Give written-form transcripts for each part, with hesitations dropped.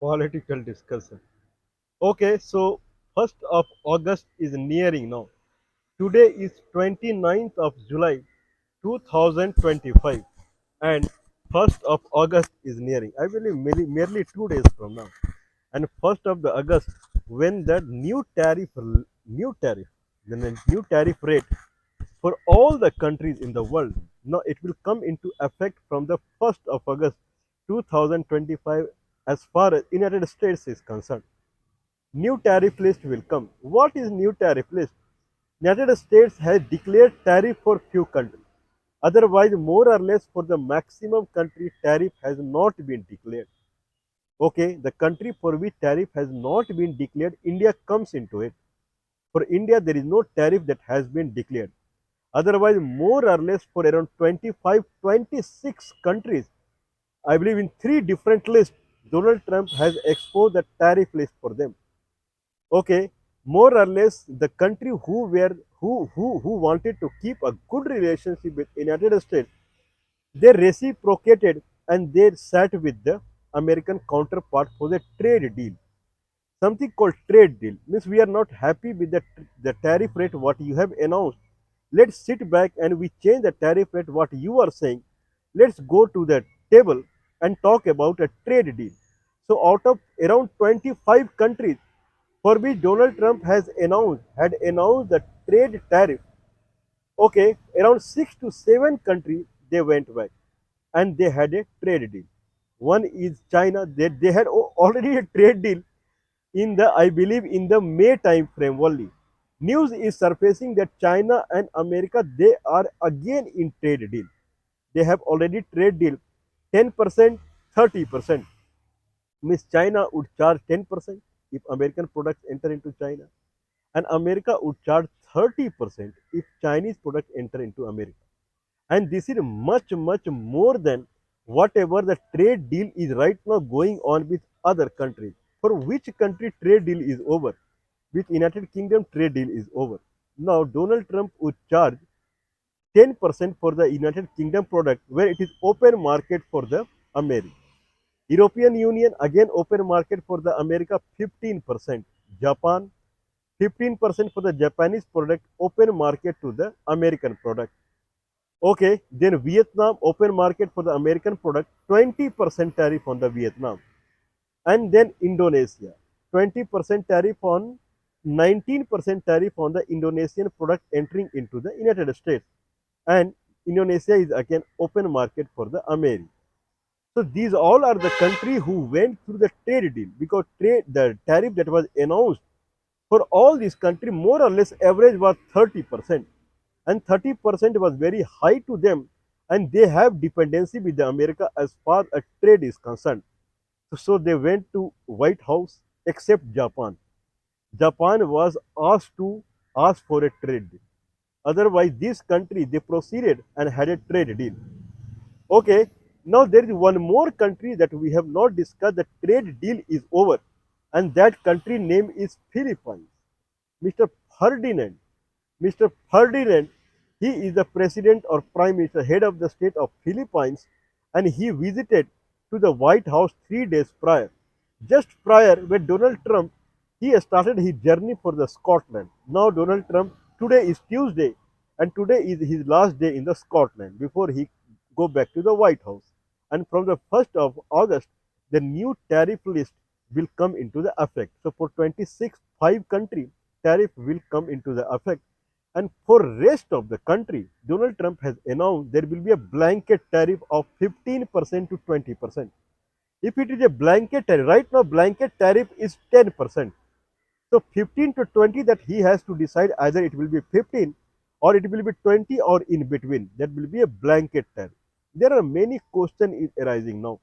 Political discussion. Okay, so 1st of August is nearing now. Today is 29th of July 2025 and 1st of August is nearing. I believe merely 2 days from now. And 1st of the August when the new tariff rate for all the countries in the world. Now it will come into effect from the 1st of August 2025 as far as United States is concerned. New tariff list will come. What is new tariff list? United States has declared tariff for few countries. Otherwise, more or less for the maximum country, tariff has not been declared. Okay, the country for which tariff has not been declared, India comes into it. For India, there is no tariff that has been declared. Otherwise, more or less for around 25, 26 countries, I believe in three different lists, Donald Trump has exposed the tariff list for them. Okay, more or less the country who wanted to keep a good relationship with United States, they reciprocated and they sat with the American counterpart for the trade deal. Something called trade deal means we are not happy with the tariff rate what you have announced. Let's sit back and we change the tariff rate what you are saying. Let's go to the table and talk about a trade deal. So out of around 25 countries for which Donald Trump had announced the trade tariff, okay, around 6 to 7 countries they went back and they had a trade deal. One is China. They had already a trade deal in the, I believe, in the May time frame only. News is surfacing that China and America they are again in trade deal. They have already trade deal 10%, 30%. Means China would charge 10% if American products enter into China, and America would charge 30% if Chinese products enter into America. And this is much more than whatever the trade deal is right now going on with other countries. For which country trade deal is over? With United Kingdom trade deal is over. Now Donald Trump would charge 10% for the United Kingdom product where it is open market for the America. European Union again open market for the America 15%. Japan 15% for the Japanese product open market to the American product. Okay, then Vietnam open market for the American product 20% tariff on the Vietnam. And then Indonesia 20% tariff on 19% tariff on the Indonesian product entering into the United States. And Indonesia is again open market for the America. So these all are the country who went through the trade deal because the tariff that was announced for all these countries more or less average was 30%, and 30% was very high to them, and they have dependency with the America as far as trade is concerned. So they went to White House except Japan. Japan was asked to ask for a trade deal. Otherwise, this country they proceeded and had a trade deal. Okay, now there is one more country that we have not discussed. The trade deal is over, and that country name is Philippines. Mr. Ferdinand. Mr. Ferdinand, he is the president or prime minister, head of the state of Philippines, and he visited to the White House 3 days prior. Just prior, when Donald Trump, he started his journey for the Scotland. Now Donald Trump, today is Tuesday, and today is his last day in the Scotland before he go back to the White House. And from the 1st of August, the new tariff list will come into the effect. So for 26, 5 countries, tariff will come into the effect. And for rest of the country, Donald Trump has announced there will be a blanket tariff of 15% to 20%. If it is a blanket tariff, right now blanket tariff is 10%. So 15 to 20 that he has to decide either it will be 15 or it will be 20 or in between. That will be a blanket tariff. There are many questions arising now.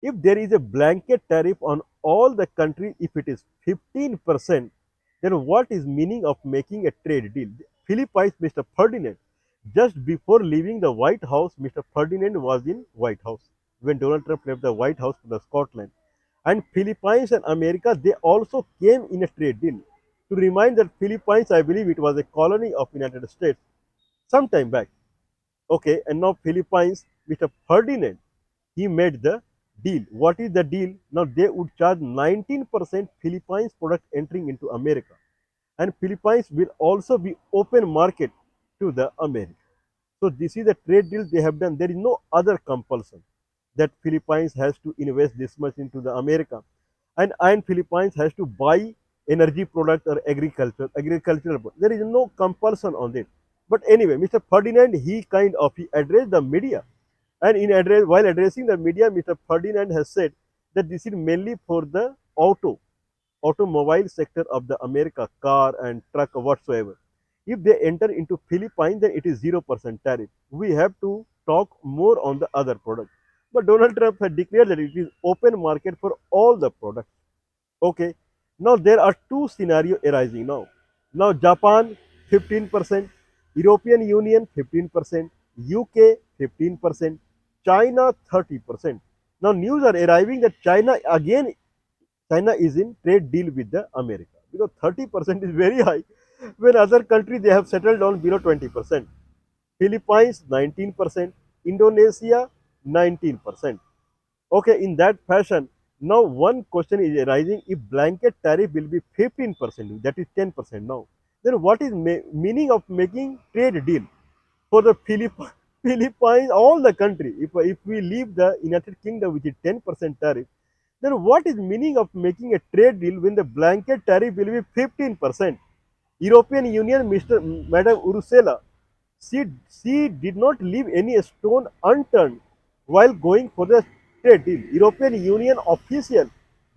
If there is a blanket tariff on all the countries, if it is 15%, then what is meaning of making a trade deal? Philippines, Mr. Ferdinand, just before leaving the White House, Mr. Ferdinand was in White House when Donald Trump left the White House for the Scotland. And Philippines and America, they also came in a trade deal. To remind that Philippines, I believe it was a colony of United States some time back. Okay, and now Philippines, Mr. Ferdinand, he made the deal. What is the deal? Now they would charge 19% Philippines product entering into America, and Philippines will also be open market to the America. So this is the trade deal they have done. There is no other compulsion that Philippines has to invest this much into the America, and Philippines has to buy energy product or agricultural product. There is no compulsion on it. But anyway, Mr. Ferdinand, he addressed the media, and while addressing the media, Mr. Ferdinand has said that this is mainly for the automobile sector of the America, car and truck or whatsoever. If they enter into Philippines, then it is 0% tariff. We have to talk more on the other products. But Donald Trump had declared that it is open market for all the products. Okay. Now there are two scenarios arising now. Now Japan 15%, European Union 15%, UK 15%, China 30%. Now news are arriving that China is in trade deal with the America, because 30% is very high when other countries they have settled on below 20%. Philippines 19%, Indonesia 19%. Okay, in that fashion, now one question is arising: if blanket tariff will be 15%, that is 10% now, then what is meaning of making trade deal for the Philippines, all the country? If we leave the United Kingdom, which is 10% tariff, then what is meaning of making a trade deal when the blanket tariff will be 15%? European Union, Madam Ursula, she did not leave any stone unturned while going for the trade deal. European Union official,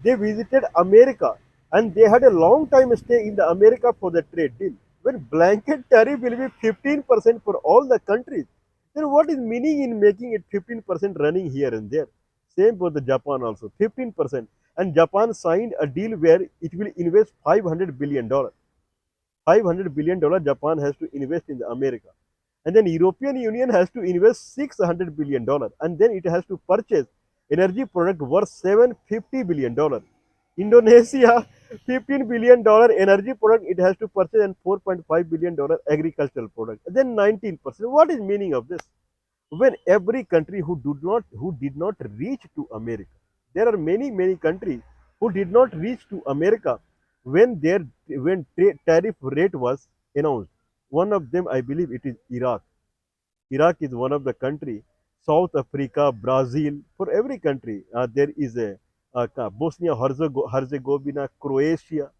they visited America and they had a long time stay in the America for the trade deal. When blanket tariff will be 15% for all the countries, then what is meaning in making it 15% running here and there? Same for the Japan also, 15%. And Japan signed a deal where it will invest $500 billion. $500 billion Japan has to invest in the America. And then European Union has to invest $600 billion. And then it has to purchase energy product worth $750 billion. Indonesia, $15 billion energy product it has to purchase, and $4.5 billion agricultural product. Then 19%. What is meaning of this? When every country who did not reach to America, there are many countries who did not reach to America when tariff rate was announced. One of them, I believe, it is Iraq. Iraq is one of the country. South Africa, Brazil, for every country there is a Bosnia Herzegovina, Croatia.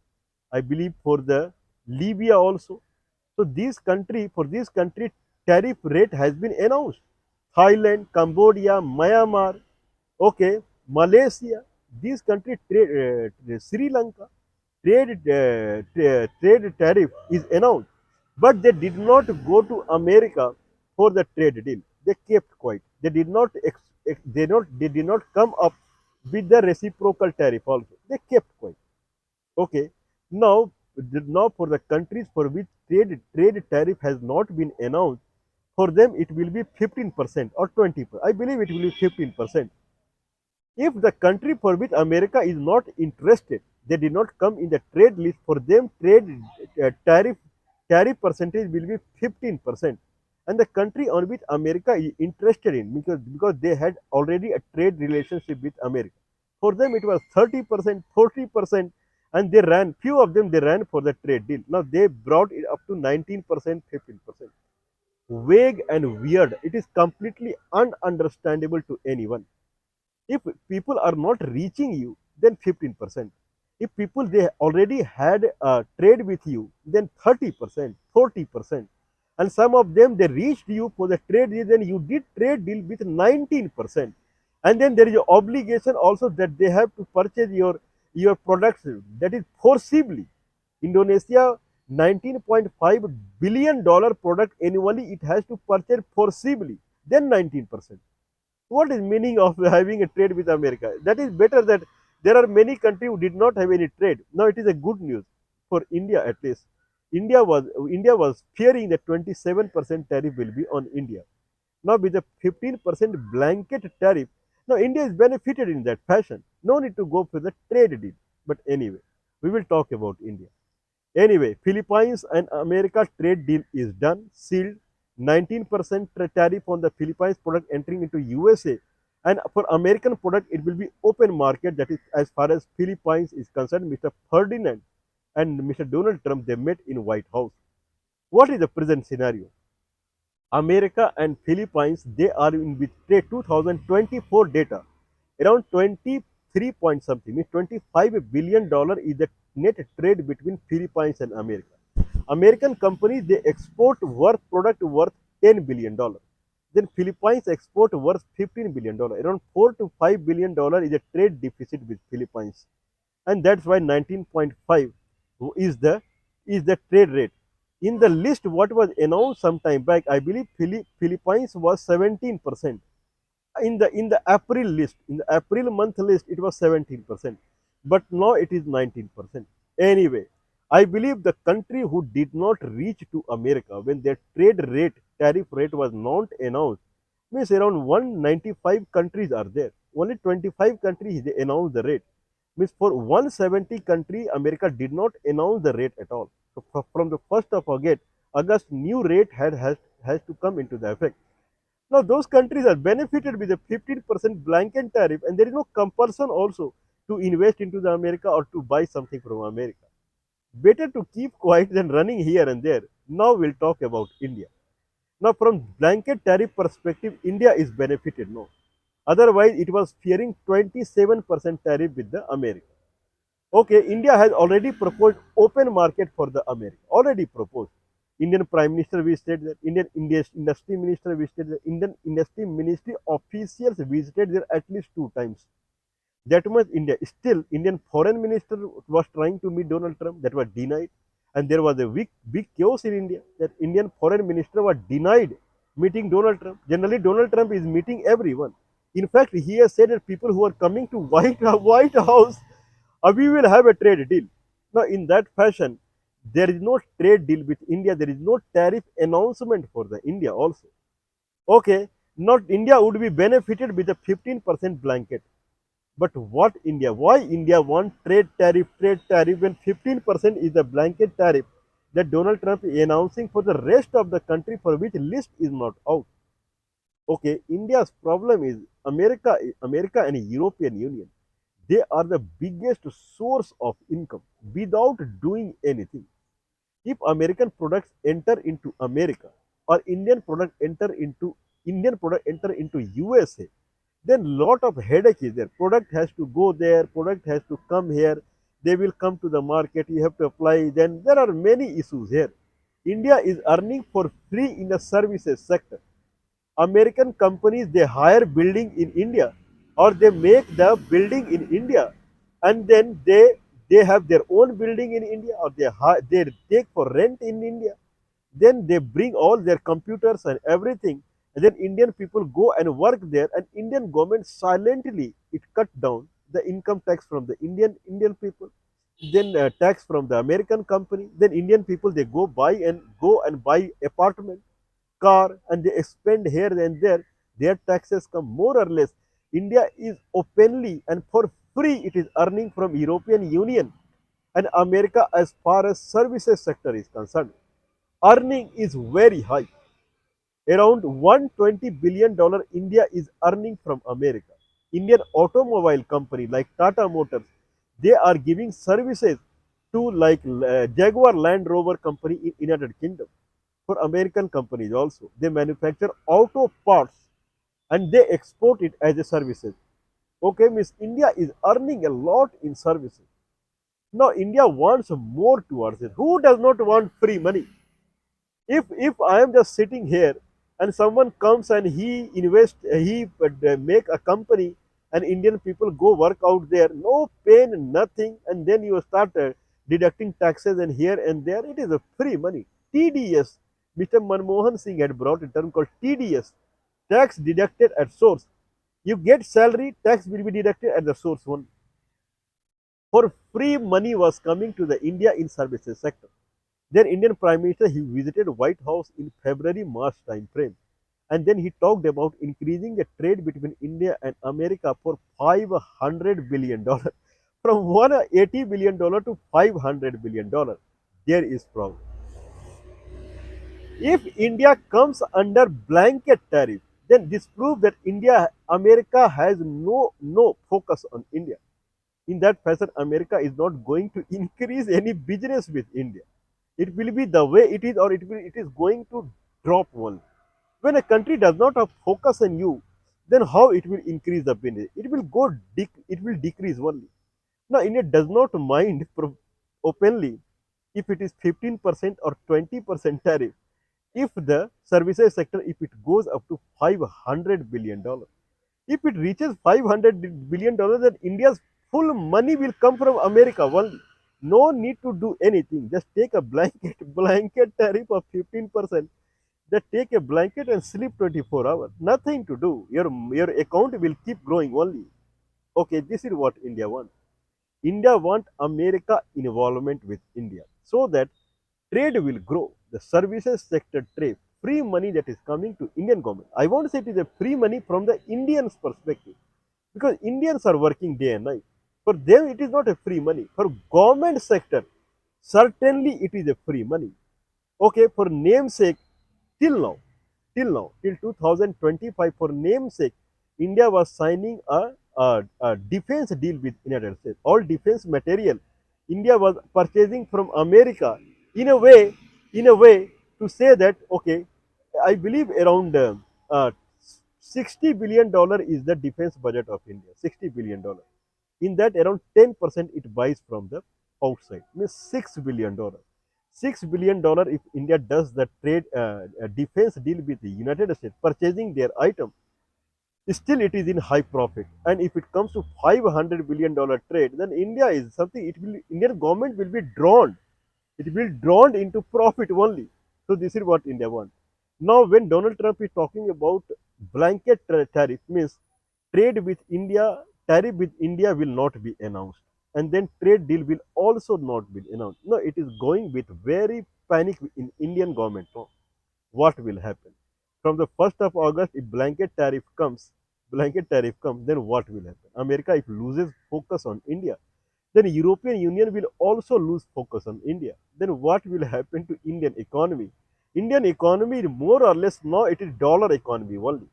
I believe for the Libya also. So for this country, tariff rate has been announced. Thailand, Cambodia, Myanmar, okay, Malaysia, these countries, Sri Lanka, trade tariff is announced, but they did not go to America for the trade deal. They kept quiet. They did not come up with the reciprocal tariff also. They kept quiet. Okay. Now, now for the countries for which trade tariff has not been announced, for them it will be 15% or 20%. I believe it will be 15%. If the country for which America is not interested, they did not come in the trade list, for them tariff percentage will be 15%. And the country on which America is interested in, because they had already a trade relationship with America, for them it was 30%, 40%, and few of them they ran for the trade deal. Now they brought it up to 19%, 15%. Vague and weird. It is completely ununderstandable to anyone. If people are not reaching you, then 15%. If people they already had a trade with you, then 30%, 40%. And some of them they reached you for the trade deal, then you did trade deal with 19%. And then there is an obligation also that they have to purchase your products, that is forcibly. Indonesia, $19.5 billion product annually it has to purchase forcibly, then 19%. What is meaning of having a trade with America? That is better that there are many countries who did not have any trade. Now it is a good news for India at least. India was fearing that 27% tariff will be on India. Now with the 15% blanket tariff, now India is benefited in that fashion. No need to go for the trade deal. But anyway, we will talk about India. Anyway, Philippines and America trade deal is done, sealed. 19% tariff on the Philippines product entering into USA, And for American product, it will be open market. That is, as far as Philippines is concerned, Mr. Ferdinand and Mr. Donald Trump, they met in White House. What is the present scenario? America and Philippines, they are in with trade 2024 data. Around 23 point something, means $25 billion is the net trade between Philippines and America. American companies, they export worth product worth $10 billion. Then Philippines export worth $15 billion. Around $4 to $5 billion is a trade deficit with Philippines, and that's why 19.5 is the trade rate. In the list what was announced some time back, I believe Philippines was 17%. In the April list, in the April month list, it was 17%, but now it is 19%. Anyway, I believe the country who did not reach to America when their trade rate, tariff rate was not announced, means around 195 countries are there. Only 25 countries they announced the rate. Means for 170 country, America did not announce the rate at all. So from the 1st of August, new rate has to come into the effect. Now those countries are benefited with a 15% blanket tariff, and there is no compulsion also to invest into the America or to buy something from America. Better to keep quiet than running here and there. Now we'll talk about India. Now from blanket tariff perspective, India is benefited now. Otherwise, it was fearing 27% tariff with the America. Okay, India has already proposed open market for the America. Already proposed. Indian Prime Minister visited there. Indian Industry Minister visited there. Indian Industry Ministry officials visited there at least 2 times. That much India. Still, Indian Foreign Minister was trying to meet Donald Trump. That was denied. And there was a big chaos in India. That Indian Foreign Minister was denied meeting Donald Trump. Generally, Donald Trump is meeting everyone. In fact, he has said that people who are coming to White House, we will have a trade deal. Now, in that fashion, there is no trade deal with India. There is no tariff announcement for the India also. Okay, not India would be benefited with a 15% blanket. But what India? Why India want trade tariff when 15% is the blanket tariff that Donald Trump is announcing for the rest of the country for which list is not out? Okay, India's problem is America and European Union. They are the biggest source of income without doing anything. If American products enter into America or Indian product enter into USA, then lot of headache is there. Product has to go there, product has to come here, they will come to the market, you have to apply, then there are many issues here. India is earning for free in the services sector. American companies, they hire building in India or they make the building in India, and then they have their own building in India, or they take for rent in India. Then they bring all their computers and everything, and then Indian people go and work there, and Indian government silently it cut down the income tax from the Indian people, then tax from the American company. Then Indian people, they go and buy apartment, car, and they spend here and there. Their taxes come more or less. India is openly and for free it is earning from European Union and America as far as services sector is concerned. Earning is very high. Around $120 billion India is earning from America. Indian automobile company like Tata Motors, they are giving services to like Jaguar Land Rover company in United Kingdom. For American companies also, they manufacture auto parts and they export it as a services. Okay, Miss India is earning a lot in services. Now India wants more towards it. Who does not want free money? If I am just sitting here and someone comes and he make a company and Indian people go work out there, no pain, nothing, and then you start deducting taxes and here and there, it is a free money. TDS, Mr. Manmohan Singh had brought a term called TDS, tax deducted at source. You get salary, tax will be deducted at the source one. For free money was coming to the India in services sector. Then Indian Prime Minister, he visited White House in February-March time frame, and then he talked about increasing the trade between India and America for $500 billion, from $180 billion to $500 billion. There is problem. If India comes under blanket tariff, then this proves that America has no focus on India. In that fashion, America is not going to increase any business with India. It will be the way it is, or it is going to drop one. When a country does not have focus on you, then how it will increase the business? It will decrease only. Now, India does not mind openly if it is 15% or 20% tariff. If the services sector, if it goes up to $500 billion, if it reaches $500 billion, then India's full money will come from America only. No need to do anything. Just take a blanket tariff of 15%. Just take a blanket and sleep 24 hours. Nothing to do. Your account will keep growing only. Okay, this is what India wants. India wants America involvement with India so that trade will grow. The services sector trade, free money that is coming to Indian government. I won't say it is a free money from the Indians' perspective because Indians are working day and night. For them, it is not a free money. For government sector, certainly it is a free money. Okay, for namesake, till now, till 2025, for namesake, India was signing a defense deal with United States. All defense material India was purchasing from America in a way, to say that okay, I believe around $60 billion is the defense budget of India. $60 billion. In that, around 10% it buys from the outside. Means $6 billion. $6 billion if India does the trade defense deal with the United States, purchasing their item, still it is in high profit. And if it comes to $500 billion trade, then India is something. Indian government will be drawn. It will drawn into profit only. So this is what India wants. Now, when Donald Trump is talking about blanket tariff, means trade with India, tariff with India will not be announced, and then trade deal will also not be announced. No, it is going with very panic in Indian government. No, what will happen from the 1st of August if blanket tariff comes, then what will happen? America, if loses focus on India, then European Union will also lose focus on India. Then what will happen to Indian economy? Indian economy more or less now it is dollar economy only.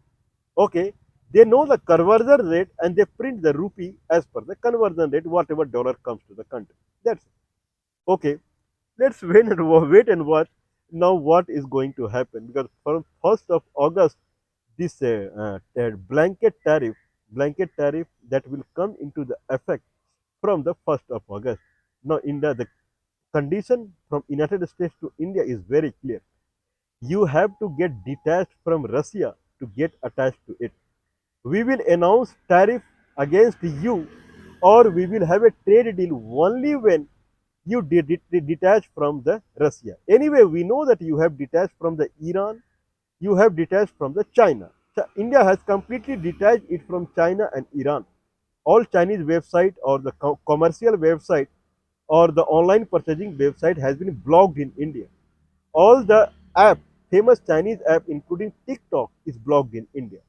Okay, they know the conversion rate and they print the rupee as per the conversion rate, whatever dollar comes to the country. That's it. Okay. Let's wait and watch now what is going to happen, because from 1st of August, this blanket tariff that will come into the effect from the 1st of August. Now, the condition from United States to India is very clear. You have to get detached from Russia to get attached to it. We will announce tariff against you, or we will have a trade deal only when you detach from the Russia. Anyway, we know that you have detached from the Iran, you have detached from the China. So India has completely detached it from China and Iran. All Chinese website or the commercial website or the online purchasing website has been blocked in India. All the app, famous Chinese app including TikTok is blocked in India.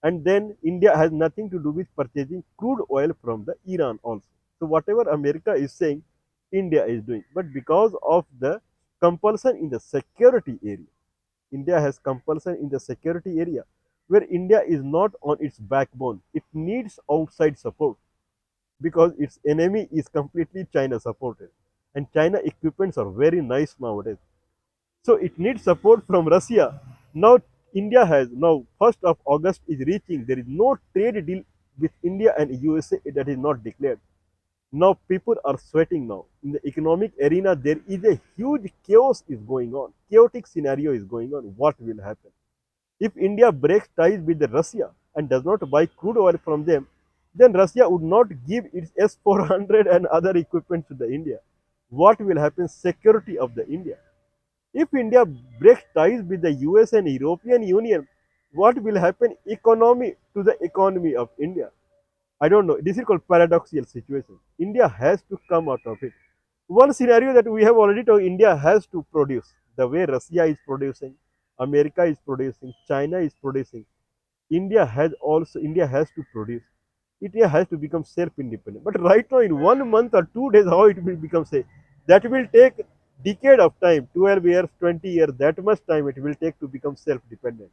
And then India has nothing to do with purchasing crude oil from the Iran also. So whatever America is saying, India is doing. But because of the compulsion in the security area, India has compulsion in the security area where India is not on its backbone. It needs outside support because its enemy is completely China supported. And China equipments are very nice nowadays. So it needs support from Russia. Now India has now 1st of August is reaching. There is no trade deal with India and USA that is not declared. Now people are sweating now. In the economic arena, there is a huge chaos is going on. Chaotic scenario is going on. What will happen? If India breaks ties with Russia and does not buy crude oil from them, then Russia would not give its S-400 and other equipment to the India. What will happen? Security of the India. If India breaks ties with the US and European Union, what will happen? Economy to the economy of India. I don't know. This is called paradoxical situation. India has to come out of it. One scenario that we have already told, India has to produce the way Russia is producing, America is producing, China is producing. India has to produce. India has to become self-independent. But right now, in 1 month or 2 days, how it will become say that will take decade of time, 12 years, 20 years. That much time it will take to become self-dependent.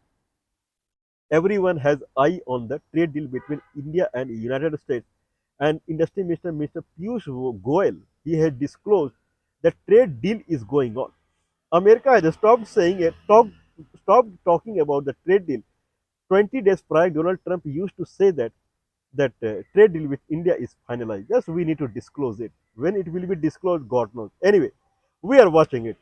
Everyone has eye on the trade deal between India and United States. And Industry Minister Mr. Piyush Goyal, he has disclosed that trade deal is going on. America has stopped saying it, stopped talking about the trade deal. 20 days prior, Donald Trump used to say that trade deal with India is finalized. Just we need to disclose it. When it will be disclosed, God knows. Anyway, we are watching it.